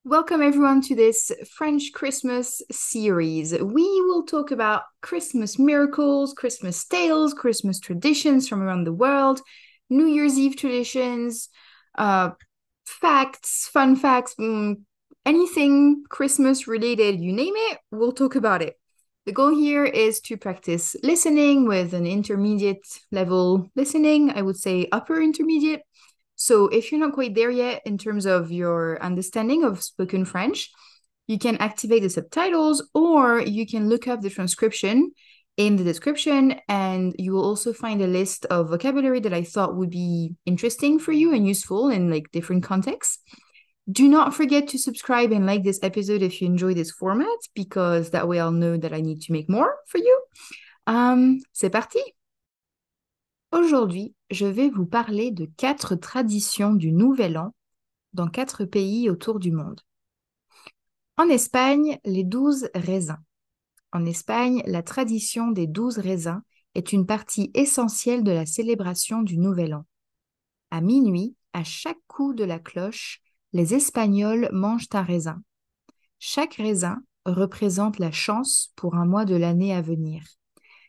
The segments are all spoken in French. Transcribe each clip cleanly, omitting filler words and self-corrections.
Welcome everyone to this French Christmas series. We will talk about Christmas miracles, Christmas tales, Christmas traditions from around the world, New Year's Eve traditions, uh, facts, fun facts, anything Christmas related, you name it, we'll talk about it. The goal here is to practice listening with an intermediate level listening, I would say upper intermediate. So if you're not quite there yet in terms of your understanding of spoken French, you can activate the subtitles or you can look up the transcription in the description, and you will also find a list of vocabulary that I thought would be interesting for you and useful in like different contexts. Do not forget to subscribe and like this episode if you enjoy this format, because that way I'll know that I need to make more for you. C'est parti! Aujourd'hui, je vais vous parler de 4 traditions du Nouvel An dans 4 pays autour du monde. En Espagne, les 12 raisins. En Espagne, la tradition des 12 raisins est une partie essentielle de la célébration du Nouvel An. À minuit, à chaque coup de la cloche, les Espagnols mangent un raisin. Chaque raisin représente la chance pour un mois de l'année à venir.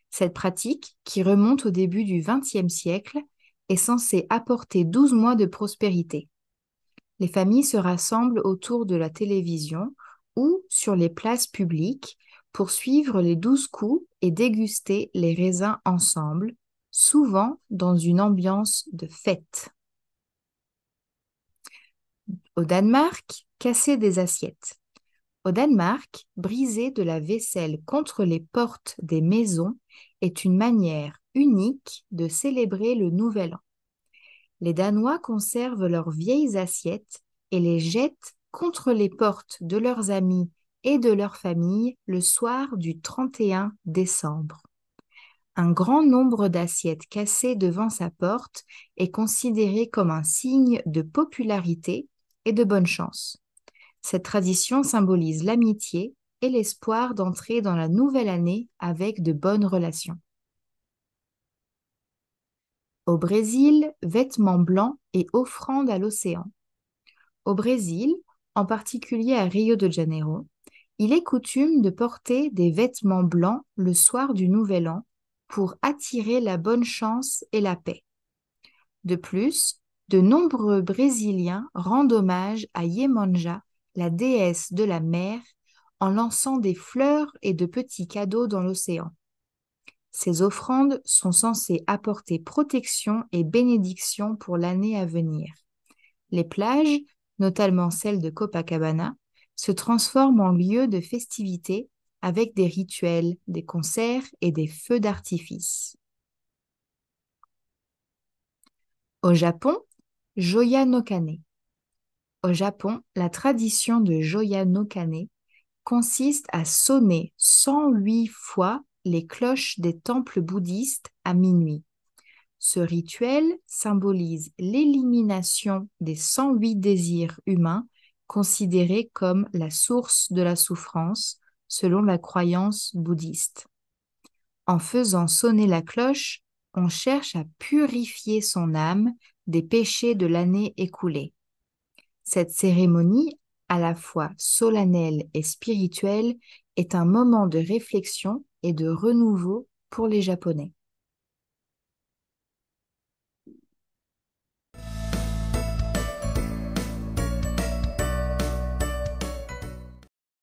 Cette pratique, qui remonte au début du XXe siècle, est censée apporter 12 mois de prospérité. Les familles se rassemblent autour de la télévision ou sur les places publiques pour suivre les 12 coups et déguster les raisins ensemble, souvent dans une ambiance de fête. Au Danemark, casser des assiettes. Au Danemark, briser de la vaisselle contre les portes des maisons est une manière unique de célébrer le Nouvel An. Les Danois conservent leurs vieilles assiettes et les jettent contre les portes de leurs amis et de leur famille le soir du 31 décembre. Un grand nombre d'assiettes cassées devant sa porte est considéré comme un signe de popularité et de bonne chance. Cette tradition symbolise l'amitié et l'espoir d'entrer dans la nouvelle année avec de bonnes relations. Au Brésil, vêtements blancs et offrandes à l'océan. Au Brésil, en particulier à Rio de Janeiro, il est coutume de porter des vêtements blancs le soir du Nouvel An pour attirer la bonne chance et la paix. De plus, de nombreux Brésiliens rendent hommage à Iemanjá, la déesse de la mer, en lançant des fleurs et de petits cadeaux dans l'océan. Ces offrandes sont censées apporter protection et bénédiction pour l'année à venir. Les plages, notamment celle de Copacabana, se transforment en lieu de festivités avec des rituels, des concerts et des feux d'artifice. Au Japon, Joya no Kane. Au Japon, la tradition de Joya no Kane consiste à sonner 108 fois les cloches des temples bouddhistes à minuit. Ce rituel symbolise l'élimination des 108 désirs humains considérés comme la source de la souffrance selon la croyance bouddhiste. En faisant sonner la cloche, on cherche à purifier son âme des péchés de l'année écoulée. Cette cérémonie, à la fois solennelle et spirituelle, est un moment de réflexion et de renouveau pour les Japonais.